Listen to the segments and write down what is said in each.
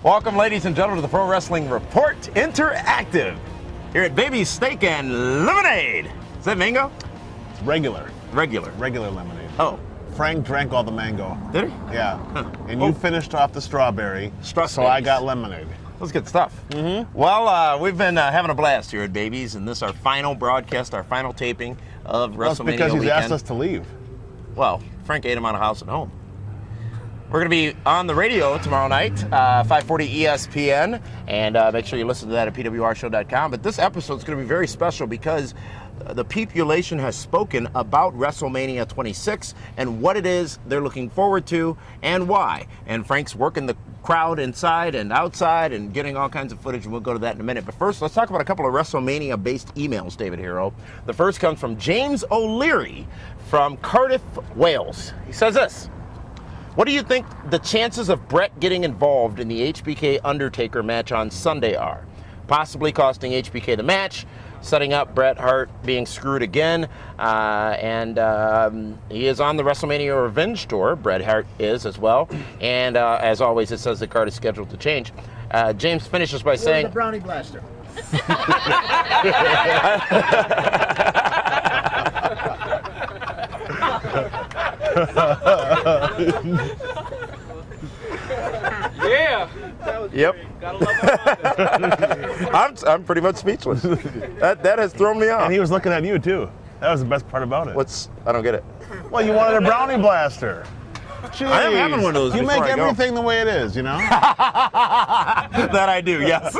Welcome, ladies and gentlemen, to the Pro Wrestling Report Interactive here at Baby's Steak and Lemonade. Is that mango? It's regular. Regular lemonade. Oh. Frank drank all the mango. Did he? Yeah. And you finished off the strawberry. So I got lemonade. That's good stuff. Well, we've been having a blast here at Baby's, and this is our final broadcast, our final taping of WrestleMania That's because he's asked us to leave. Well, Frank ate him out of house and home. We're going to be on the radio tomorrow night, 540 ESPN, and make sure you listen to that at PWRshow.com. But this episode is going to be very special because the population has spoken about WrestleMania 26 and what it is they're looking forward to and why. And Frank's working the crowd inside and outside and getting all kinds of footage, and we'll go to that in a minute. But first, let's talk about a couple of WrestleMania-based emails, David Hero. The first comes from James O'Leary from Cardiff, Wales. He says this: what do you think the chances of Bret getting involved in the HBK Undertaker match on Sunday are? Possibly costing HBK the match, setting up Bret Hart being screwed again, and he is on the WrestleMania Revenge Tour. Bret Hart is as well, and as always, it says the card is scheduled to change. James finishes by saying, the Brownie Blaster. Yeah. Yep. I'm pretty much speechless. That has thrown me off. And he was looking at you, too. That was the best part about it. I don't get it. Well, you wanted a brownie blaster. Jeez. I am having one of those. You before make I go. everything the way it is, you know? That I do, yes.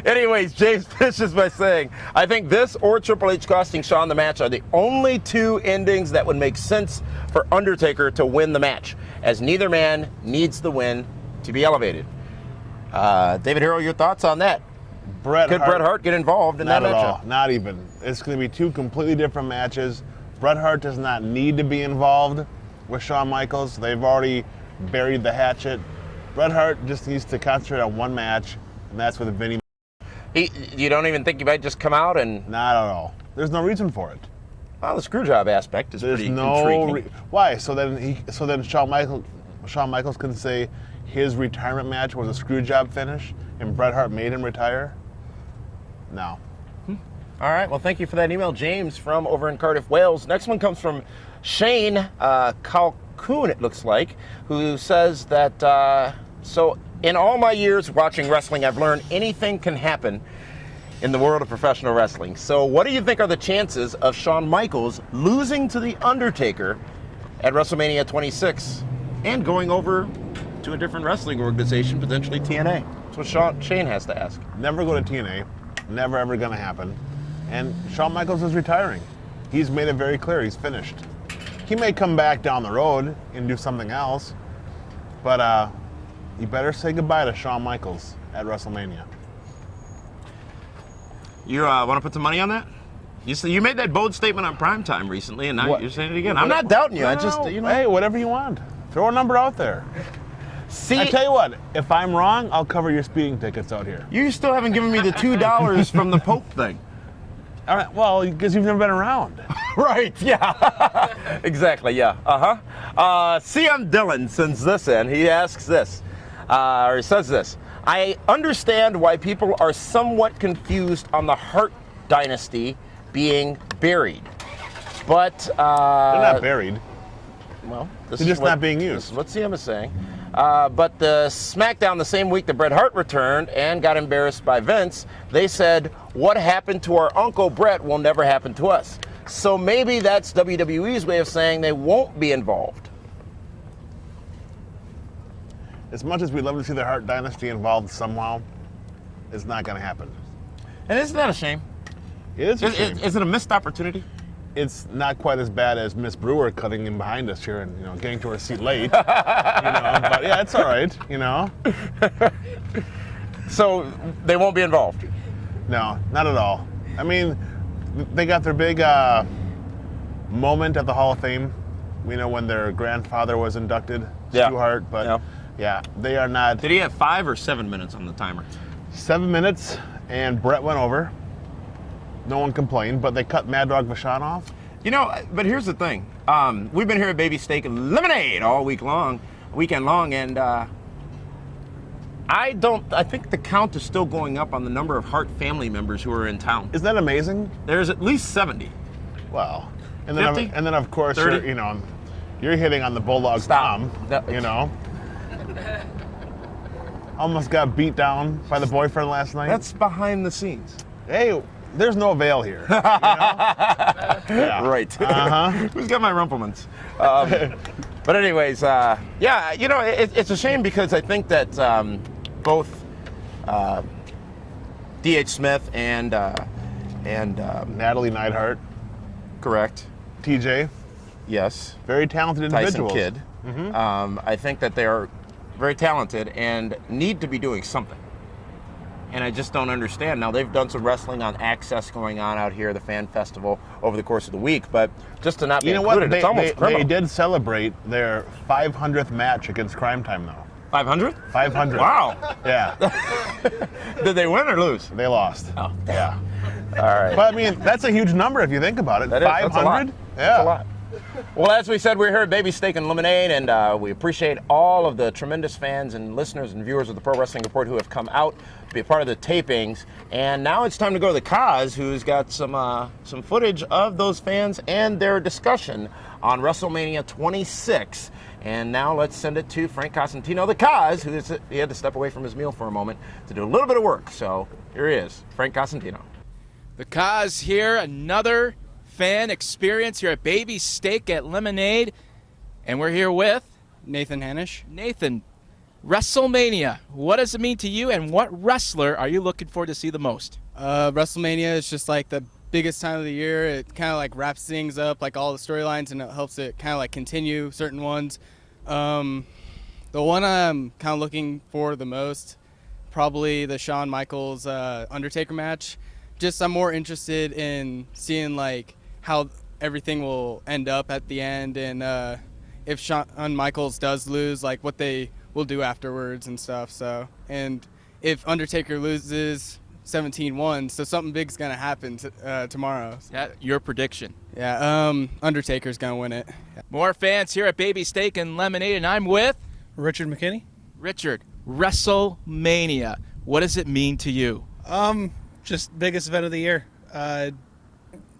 Anyways, James finishes by saying, I think this or Triple H costing Shawn the match are the only two endings that would make sense for Undertaker to win the match, as neither man needs the win to be elevated. David Hero, your thoughts on that? Could Bret Hart get involved in that matchup? Not at all. Not even. It's going to be two completely different matches. Bret Hart does not need to be involved with Shawn Michaels. They've already buried the hatchet. Bret Hart just needs to concentrate on one match, and that's with Vinny. You don't even think he might just come out and... Not at all. There's no reason for it. Well, the screw job aspect is pretty intriguing. Why? So then Shawn Michaels can say his retirement match was a screw job finish, and Bret Hart made him retire? No. All right. Well, thank you for that email, James, from over in Cardiff, Wales. Next one comes from Shane Calcoon, it looks like, who says that, so in all my years watching wrestling, I've learned anything can happen in the world of professional wrestling. So what do you think are the chances of Shawn Michaels losing to The Undertaker at WrestleMania 26 and going over to a different wrestling organization, potentially TNA? That's what Shane has to ask. Never go to TNA. Never, ever going to happen. And Shawn Michaels is retiring. He's made it very clear he's finished. He may come back down the road and do something else, but you better say goodbye to Shawn Michaels at WrestleMania. You want to put some money on that? You made that bold statement on Primetime recently, and now you're saying it again. I'm not doubting you. No. Hey, whatever you want. Throw a number out there. See, I tell you what, if I'm wrong, I'll cover your speeding tickets out here. You still haven't given me the $2 from the Pope thing. All right, well, because you've never been around. Right, yeah. Exactly, yeah. CM Dillon sends this in. He asks this, or he says this. I understand why people are somewhat confused on the Hart dynasty being buried. But they're not buried. Well, they're just not being used. This is what CM is saying. But the SmackDown the same week that Bret Hart returned and got embarrassed by Vince, they said, what happened to our Uncle Bret will never happen to us. So maybe that's WWE's way of saying they won't be involved. As much as we'd love to see the Hart dynasty involved somehow, it's not going to happen. And isn't that a shame? It is a shame. Is it a missed opportunity? It's not quite as bad as Miss Brewer cutting in behind us here and getting to her seat late. But yeah, it's all right. So they won't be involved. No, not at all. I mean, they got their big moment at the Hall of Fame. When their grandfather was inducted, Stu Hart. But yeah, they are not. Did he have 5 or 7 minutes on the timer? 7 minutes, and Bret went over. No one complained, but they cut Mad Dog Vachon off. But here's the thing. We've been here at Baby Steak and Lemonade all weekend long, and I think the count is still going up on the number of Hart family members who are in town. Isn't that amazing? There's at least 70. Wow. And 50? then of course, 30? you're hitting on the Bulldog's Stop. mom, No. Almost got beat down by the boyfriend last night. That's behind the scenes. Hey, there's no veil here. Yeah. Right. Uh-huh. Who's got my Rumplemans? But anyways, it's a shame because I think that both D.H. Smith and Natalie Neidhart, correct, TJ, yes, very talented Tyson individuals. Kidd. I think that they are very talented and need to be doing something. And I just don't understand. Now, they've done some wrestling on Access going on out here, the fan festival, over the course of the week, but just to not be included, it's almost criminal. They did celebrate their 500th match against Crime Time, though. 500? 500. Wow. Yeah. Did they win or lose? They lost. Oh, yeah. All right. But, I mean, that's a huge number if you think about it. That is, 500? that's a lot. Yeah. That's a lot. Well, as we said, we're here at Baby Steak and Lemonade, and we appreciate all of the tremendous fans and listeners and viewers of the Pro Wrestling Report who have come out to be a part of the tapings. And now it's time to go to the Kaz, who's got some footage of those fans and their discussion on WrestleMania 26. And now let's send it to Frank Cosentino, the Kaz, he had to step away from his meal for a moment to do a little bit of work. So here he is, Frank Cosentino. The Kaz here, another fan experience here at Baby Steak at Lemonade. And we're here with Nathan Hanish. Nathan. WrestleMania, what does it mean to you, and what wrestler are you looking forward to see the most? WrestleMania is just like the biggest time of the year. It kind of like wraps things up, like all the storylines, and it helps it kind of like continue certain ones. The one I'm kind of looking for the most, probably the Shawn Michaels Undertaker match. Just I'm more interested in seeing like how everything will end up at the end, and if Shawn Michaels does lose, like what they will do afterwards and stuff. So, and if Undertaker loses 17-1, so something big's gonna happen tomorrow. Yeah, your prediction. Yeah, Undertaker's gonna win it. More fans here at Baby Steak and Lemonade, and I'm with Richard McKinney. Richard. WrestleMania, what does it mean to you? Just biggest event of the year. I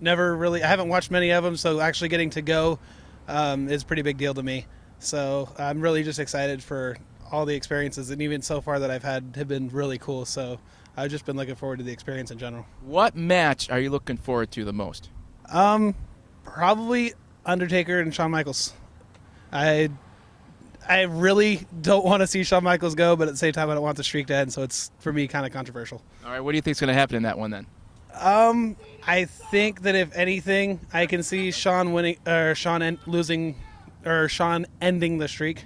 haven't watched many of them, so actually getting to go is a pretty big deal to me. So I'm really just excited for all the experiences, and even so far that I've had have been really cool. So I've just been looking forward to the experience in general. What match are you looking forward to the most? Probably Undertaker and Shawn Michaels. I really don't want to see Shawn Michaels go, but at the same time I don't want the streak to end, so it's for me kind of controversial. All right, what do you think is going to happen in that one then? I think that if anything, I can see Shawn winning or Shawn ending the streak.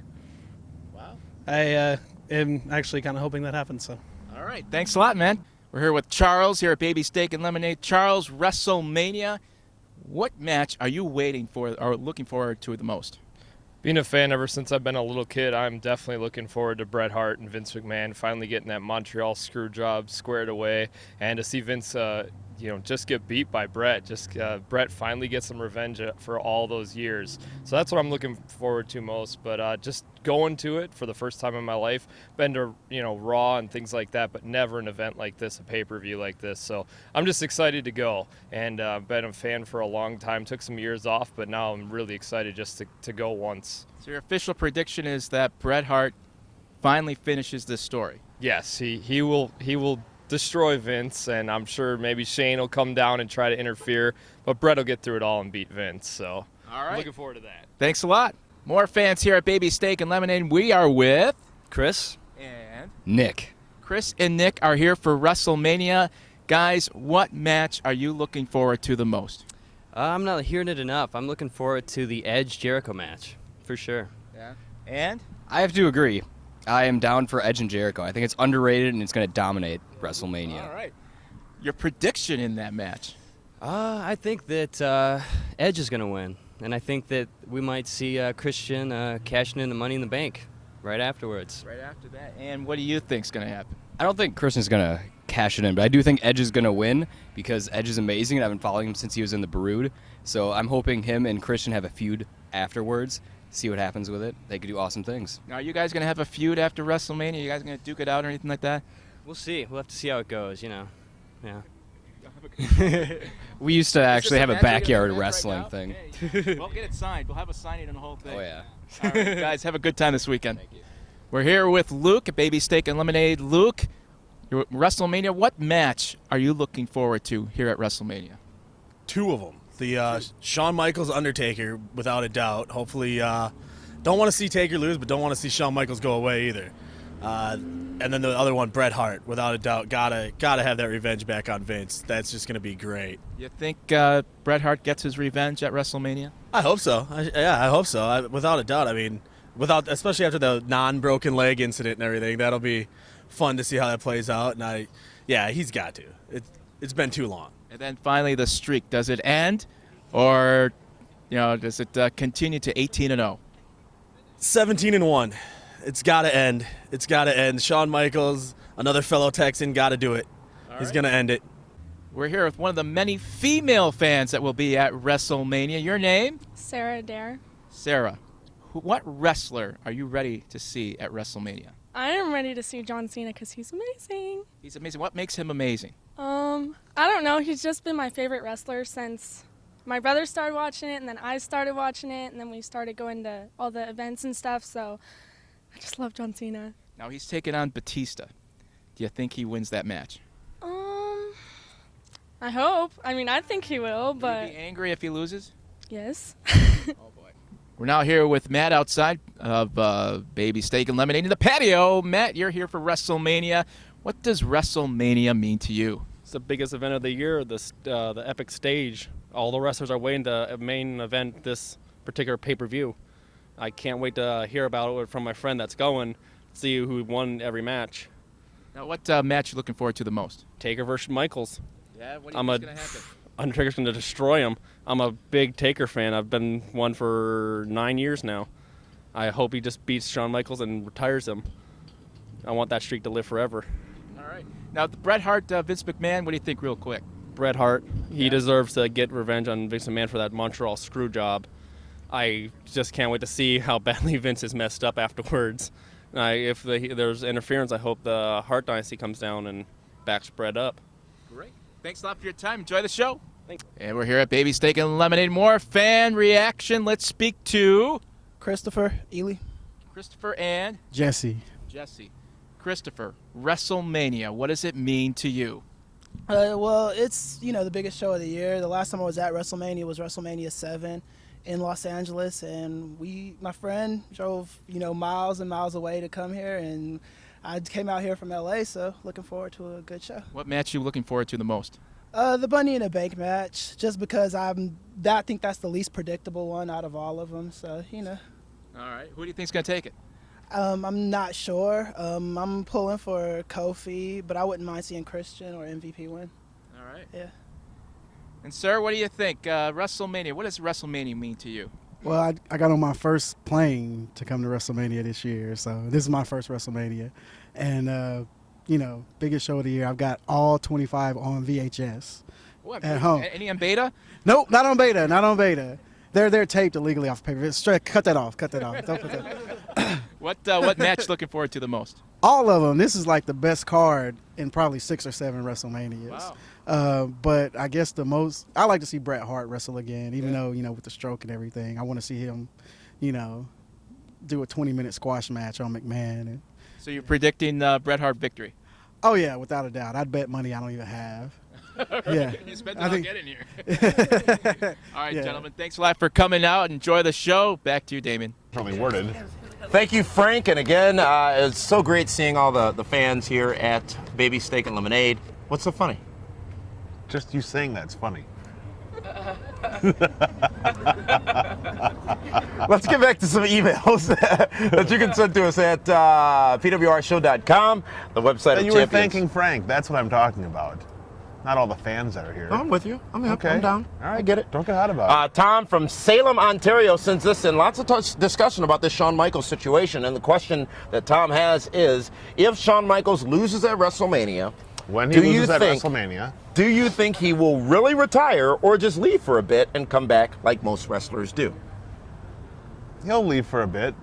Wow. I am actually kind of hoping that happens. So. All right, thanks a lot, man. We're here with Charles here at Baby Steak and Lemonade. Charles, WrestleMania. What match are you waiting for or looking forward to the most? Being a fan ever since I've been a little kid, I'm definitely looking forward to Bret Hart and Vince McMahon finally getting that Montreal screw job squared away, and to see Vince, just get beat by Bret. Bret finally get some revenge for all those years. So that's what I'm looking forward to most. But just going to it for the first time in my life, been to Raw and things like that, but never an event like this, a pay-per-view like this. So I'm just excited to go, and been a fan for a long time. Took some years off, but now I'm really excited just to go once. So your official prediction is that Bret Hart finally finishes this story. Yes, he will destroy Vince, and I'm sure maybe Shane will come down and try to interfere, but Bret will get through it all and beat Vince. So all right. I'm looking forward to that. Thanks a lot. More fans here at Baby Steak and Lemonade. We are with Chris and Nick. Chris and Nick are here for WrestleMania. Guys, what match are you looking forward to the most? I'm not hearing it enough. I'm looking forward to the Edge Jericho match, for sure. Yeah. And? I have to agree. I am down for Edge and Jericho. I think it's underrated and it's going to dominate WrestleMania. All right. Your prediction in that match? I think that Edge is going to win, and I think that we might see Christian cashing in the Money in the Bank right afterwards. Right after that. And what do you think is going to happen? I don't think Christian's going to cash it in, but I do think Edge is going to win because Edge is amazing, and I've been following him since he was in the Brood. So I'm hoping him and Christian have a feud afterwards see what happens with it. They could do awesome things. Now, are you guys going to have a feud after WrestleMania? You guys going to duke it out or anything like that? We'll see. We'll have to see how it goes, you know. Yeah. We used to actually have a match you're gonna backyard have right wrestling now? thing. Hey, well, get it signed. We'll have a signing and the whole thing. Oh, yeah. All right, guys, have a good time this weekend. We're here with Luke at Baby Steak and Lemonade. Luke, you're at WrestleMania. What match are you looking forward to here at WrestleMania? Two of them. The Shawn Michaels Undertaker, without a doubt. Hopefully, don't want to see Taker lose, but don't want to see Shawn Michaels go away either. And then the other one, Bret Hart, without a doubt, gotta have that revenge back on Vince. That's just gonna be great. You think Bret Hart gets his revenge at WrestleMania? I hope so. I hope so. Without a doubt. I mean, especially after the non-broken leg incident and everything, that'll be fun to see how that plays out. And he's got to. It's been too long. And then finally, the streak. Does it end, or does it continue to 18-0? 17-1. It's got to end. It's got to end. Shawn Michaels, another fellow Texan, got to do it. He's going to end it. We're here with one of the many female fans that will be at WrestleMania. Your name? Sarah Adair. Sarah. What wrestler are you ready to see at WrestleMania? I am ready to see John Cena because he's amazing. He's amazing. What makes him amazing? I don't know. He's just been my favorite wrestler since my brother started watching it, and then I started watching it, and then we started going to all the events and stuff, so I just love John Cena. Now he's taking on Batista. Do you think he wins that match? I hope. I mean, I think he will, but... Will you be angry if he loses? Yes. Oh, boy. We're now here with Matt outside of Baby Steak and Lemonade in the patio. Matt, you're here for WrestleMania. What does WrestleMania mean to you? It's the biggest event of the year, the epic stage. All the wrestlers are waiting to main event this particular pay-per-view. I can't wait to hear about it from my friend that's going, see who won every match. Now, what match are you looking forward to the most? Taker versus Michaels. Yeah, what do you think's going to happen? Undertaker's going to destroy him. I'm a big Taker fan. I've been one for 9 years now. I hope he just beats Shawn Michaels and retires him. I want that streak to live forever. All right. Now, the Bret Hart, Vince McMahon, what do you think real quick? Bret Hart, he deserves to get revenge on Vince McMahon for that Montreal screw job. I just can't wait to see how badly Vince is messed up afterwards. If there's interference, I hope the Hart Dynasty comes down and backs Bret up. Great. Thanks a lot for your time. Enjoy the show. Thanks. And we're here at Baby Steak and Lemonade. More fan reaction. Let's speak to Christopher, Ely. Christopher and Jesse. Jesse. Christopher, WrestleMania, what does it mean to you? Well, it's, the biggest show of the year. The last time I was at WrestleMania was WrestleMania 7 in Los Angeles, and my friend drove, miles and miles away to come here, and I came out here from LA, so looking forward to a good show. What match are you looking forward to the most? The Bunny in the Bank match, just because I think that's the least predictable one out of all of them, so, All right. Who do you think's going to take it? I'm not sure. I'm pulling for Kofi, but I wouldn't mind seeing Christian or MVP win. All right. Yeah. And, sir, what do you think? WrestleMania, what does WrestleMania mean to you? Well, I got on my first plane to come to WrestleMania this year, so this is my first WrestleMania. And, biggest show of the year. I've got all 25 on VHS at home. Any on beta? Nope, not on beta. They're taped illegally off paper. Cut that off. Don't put that. What match looking forward to the most? All of them. This is like the best card in probably 6 or 7 WrestleManias. Wow. But I guess the most, I like to see Bret Hart wrestle again, even though, with the stroke and everything. I want to see him, do a 20-minute squash match on McMahon. So you're predicting Bret Hart victory? Oh, yeah, without a doubt. I'd bet money I don't even have. Yeah. You spent it on getting here. All right, gentlemen, thanks a lot for coming out. Enjoy the show. Back to you, Damien. Probably worded. Thank you, Frank. And again, it's so great seeing all the fans here at Baby Steak and Lemonade. What's so funny? Just you saying that's funny. Let's get back to some emails that you can send to us at pwrshow.com, the website of You were Champions. thanking Frank. That's what I'm talking about. Not all the fans that are here. Oh, I'm with you. I'm Okay. I'm down. All right. I get it. Don't get hot about it. Tom from Salem, Ontario sends this in. Lots of discussion about this Shawn Michaels situation. And the question that Tom has is, if Shawn Michaels loses at WrestleMania, When he loses at WrestleMania, do you think he will really retire or just leave for a bit and come back like most wrestlers do? He'll leave for a bit.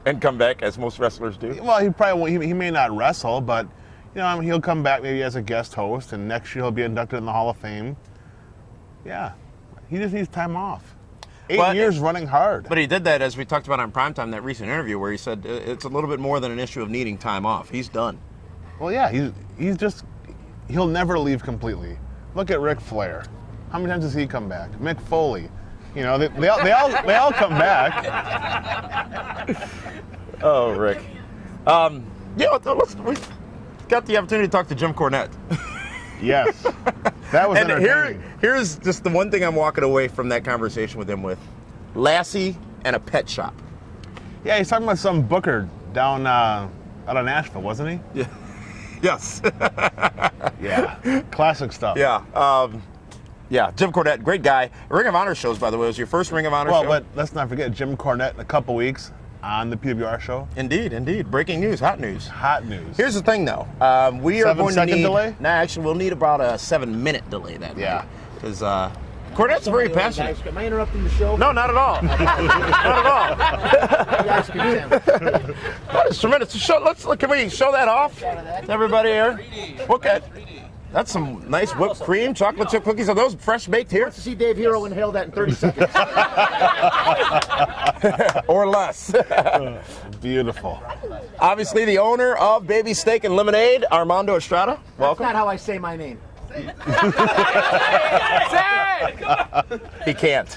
And come back, as most wrestlers do. Well, he probably won't, he may not wrestle, but he'll come back maybe as a guest host, and next year he'll be inducted in the Hall of Fame. Yeah, he just needs time off. 8 years running hard. But he did that, as we talked about on Primetime, that recent interview, where he said it's a little bit more than an issue of needing time off. He's done. Well, yeah, he'll never leave completely. Look at Ric Flair. How many times does he come back? Mick Foley. They all come back. Oh, Rick. We got the opportunity to talk to Jim Cornette. Yes. That was entertaining. Here's just the one thing I'm walking away from that conversation with him with. Lassie and a pet shop. Yeah, he's talking about some booker down out of Nashville, wasn't he? Yeah. Yes. Yeah. Classic stuff. Yeah. Yeah, Jim Cornette, great guy. Ring of Honor shows, by the way. It was your first Ring of Honor show? Well, but let's not forget Jim Cornette in a couple weeks on the PWR show. Indeed. Breaking news, hot news. Hot news. Here's the thing, though. We are going to need... 7-second delay? Nah, actually, we'll need about a 7-minute delay that night. Because Cornette's very passionate. Am I interrupting the show? No, not at all. Not at all. That is tremendous. Can we show that off to everybody here? Okay. That's some nice whipped cream, chocolate chip cookies. Are those fresh baked here? Let's see Dave Hero inhale that in 30 seconds. Or less. Beautiful. Obviously, the owner of Baby Steak and Lemonade, Armando Estrada. Welcome. That's not how I say my name. He can't.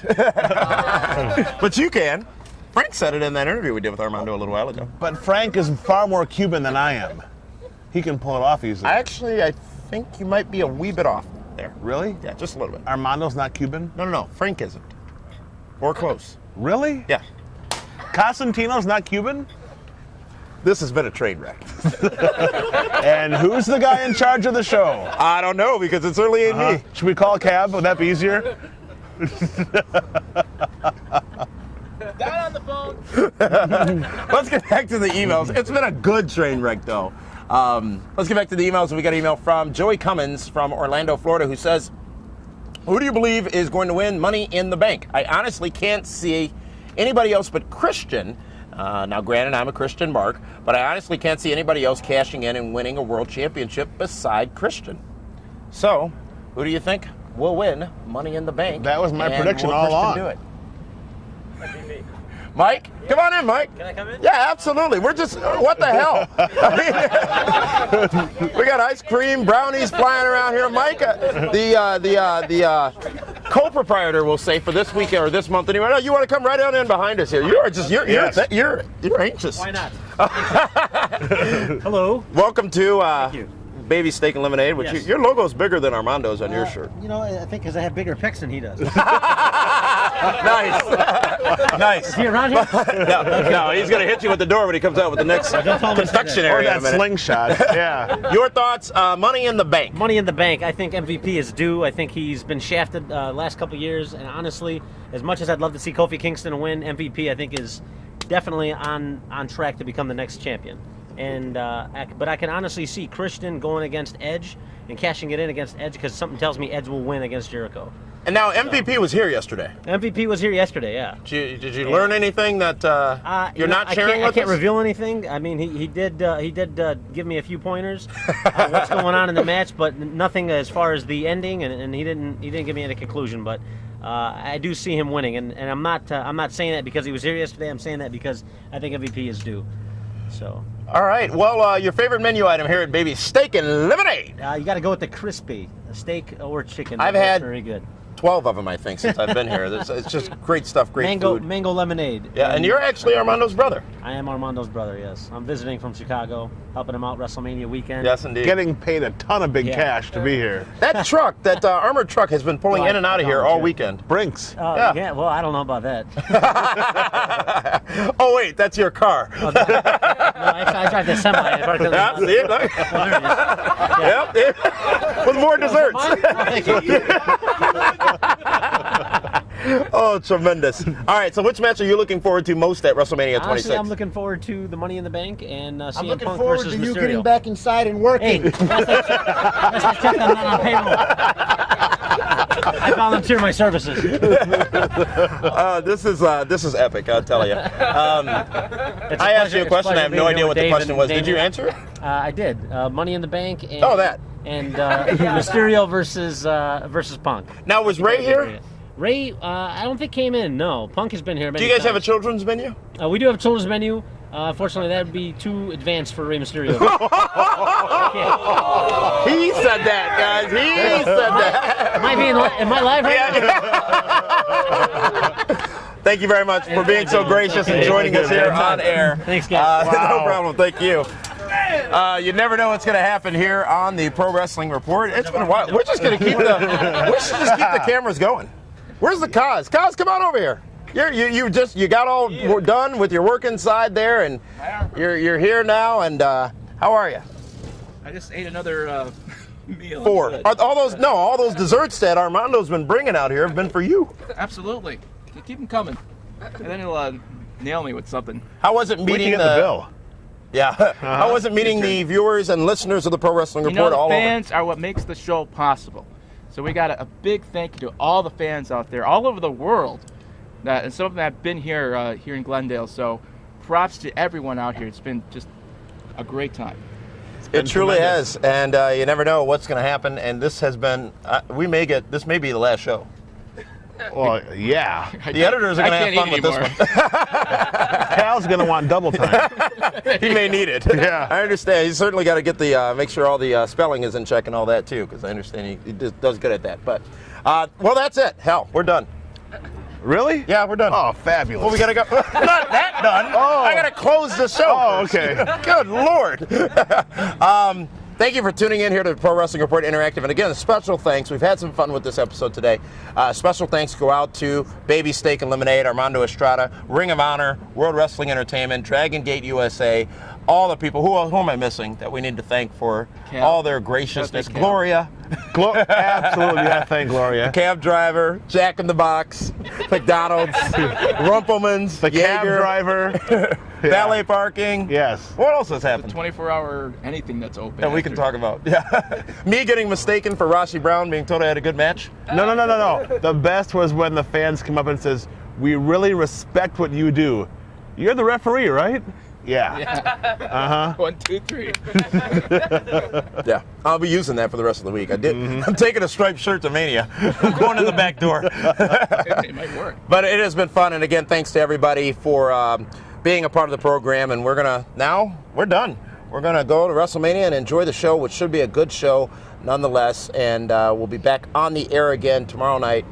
But you can. Frank said it in that interview we did with Armando a little while ago. But Frank is far more Cuban than I am. He can pull it off easily. I think you might be a wee bit off there. Really? Yeah, just a little bit. Armando's not Cuban? No. Frank isn't. Or close. Really? Yeah. Cosentino's not Cuban? This has been a train wreck. And who's the guy in charge of the show? I don't know, because it's early in me. Should we call a cab? Would that be easier? Down on the phone. Let's get back to the emails. It's been a good train wreck, though. Let's get back to the emails. We got an email from Joey Cummins from Orlando, Florida, who says, who do you believe is going to win Money in the Bank? I honestly can't see anybody else but Christian. Now, granted, I'm a Christian Mark, but I honestly can't see anybody else cashing in and winning a world championship beside Christian. So, who do you think will win Money in the Bank? That was my prediction will all Christian along. Do it? Mike, come on in, Mike. Can I come in? Yeah, absolutely. We're just, what the hell? We got ice cream, brownies flying around here. Mike, the co-proprietor, will say, for this weekend or this month anyway. No, you want to come right on in behind us here? You're anxious. Why not? Hello. Welcome to Thank you. Baby Steak and Lemonade, which Yes. your logo's bigger than Armando's on your shirt. You know, I think because I have bigger pecs than he does. Nice. Nice. Is he around here? No, he's going to hit you with the door when he comes out with the next confectionery. Or that slingshot. Yeah. Your thoughts, Money in the Bank. Money in the Bank. I think MVP is due. I think he's been shafted last couple of years. And honestly, as much as I'd love to see Kofi Kingston win, MVP I think is definitely on track to become the next champion. And but I can honestly see Christian going against Edge and cashing it in against Edge because something tells me Edge will win against Jericho. And now MVP was here yesterday. MVP was here yesterday, yeah. Did you learn anything that you're not sharing with us? I can't reveal anything. I mean, he did give me a few pointers what's going on in the match, but nothing as far as the ending, and he didn't give me any conclusion. But I do see him winning, and I'm not saying that because he was here yesterday. I'm saying that because I think MVP is due. So. All right. Well, your favorite menu item here at Baby Steak and Lemonade. You got to go with the crispy steak or chicken. I've had very good. 12 of them, I think, since I've been here. It's just great stuff, great food. Mango lemonade. Yeah, and you're actually Armando's brother. I am Armando's brother, yes. I'm visiting from Chicago, helping him out WrestleMania weekend. Yes, indeed. Getting paid a ton of big cash to be here. That truck, that armored truck, has been pulling in and out of here all weekend. Brinks. Yeah, well, I don't know about that. Oh, wait, that's your car. No, I drive the semi. Yeah, see it? Look. Yeah. Yep. With more desserts. Thank you. Oh, tremendous. All right, so which match are you looking forward to most at WrestleMania 26? Honestly, I'm looking forward to the Money in the Bank and CM I'm looking Punk forward versus to you Mysterio. getting back inside and working. Hey, let's check I'm not on payroll. I I volunteer my services. This is epic, I'll tell you. I asked you a question. I have no idea what the question was. Did you answer it? I did. Money in the Bank. And, that. And Mysterio versus Punk. Now, was Ray here? Ray, I don't think came in. No, Punk has been here. Do you guys have a children's menu? We do have a children's menu. Unfortunately, that would be too advanced for Rey Mysterio. He said that, guys. He said that. Am I live right now? Thank you very much for being so gracious and joining us here on air. Thanks, guys. No problem. Thank you. You never know what's going to happen here on the Pro Wrestling Report. It's been a while. We're just going to keep the cameras going. Where's the Kaz? Kaz, come on over here. You got all done with your work inside there, and you're here now. And how are you? I just ate another meal. 4. All those desserts that Armando's been bringing out here have been for you. Absolutely. Keep them coming, and then he'll nail me with something. How was it meeting the bill? Yeah. How was it meeting the viewers and listeners of the Pro Wrestling Report all the over? fans are what makes the show possible. So we got a big thank you to all the fans out there, all over the world. And some of them have been here here in Glendale. So props to everyone out here. It's been just a great time. It truly has, and you never know what's going to happen. And this has been, this may be the last show. Well, yeah. The editors are going to have fun with this one. Cal's going to want double time. He may need it. Yeah. I understand. He's certainly got to get make sure all the spelling is in check and all that too, because I understand he does good at that. But, well, that's it. Hell, we're done. Really? Yeah, we're done. Oh, fabulous. Well, we got to go. Not that done. Oh. I got to close the show. Oh, first. okay. Good Lord. Thank you for tuning in here to the Pro Wrestling Report Interactive. And again, special thanks. We've had some fun with this episode today. Special thanks go out to Baby Steak and Lemonade, Armando Estrada, Ring of Honor, World Wrestling Entertainment, Dragon Gate USA, all the people. Who am I missing that we need to thank for all their graciousness? Gloria. Absolutely, yeah, thank Gloria. Cab driver, Jack in the Box, McDonald's, Rumpelman's, the cab driver. Valet parking. Yes. What else has happened? The 24-hour anything that's open. And we can talk about. Yeah. Me getting mistaken for Rossi Brown, being told I had a good match. No. The best was when the fans come up and says, "We really respect what you do. You're the referee, right?" Yeah. 1, 2, 3. Yeah. I'll be using that for the rest of the week. I did. I'm taking a striped shirt to Mania. I'm going in the back door. It might work. But it has been fun, and again, thanks to everybody for being a part of the program. And we're done. We're gonna go to WrestleMania and enjoy the show, which should be a good show nonetheless. And we'll be back on the air again tomorrow night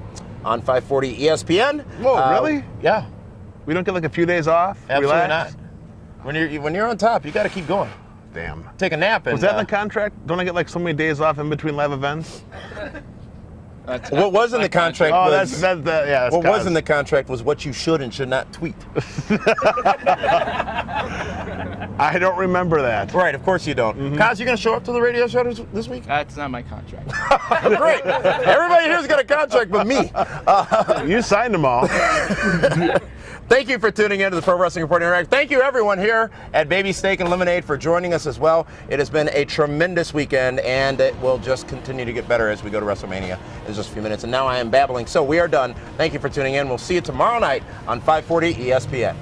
on 540 ESPN. Whoa, really? Yeah. We don't get like a few days off? Absolutely Relax? not. When you're on top, you got to keep going. Damn. Take a nap. And, was that in the contract? Don't I get like so many days off in between live events? What was in the contract? Oh, was, that's what was in the contract was what you should and should not tweet. I don't remember that. Right, of course you don't. Kaz, you going to show up to the radio show this week? That's not my contract. Great. Everybody here's got a contract but me. You signed them all. Thank you for tuning in to the Pro Wrestling Report Interactive. Thank you, everyone here at Baby Steak and Lemonade, for joining us as well. It has been a tremendous weekend, and it will just continue to get better as we go to WrestleMania in just a few minutes. And now I am babbling, so we are done. Thank you for tuning in. We'll see you tomorrow night on 540 ESPN.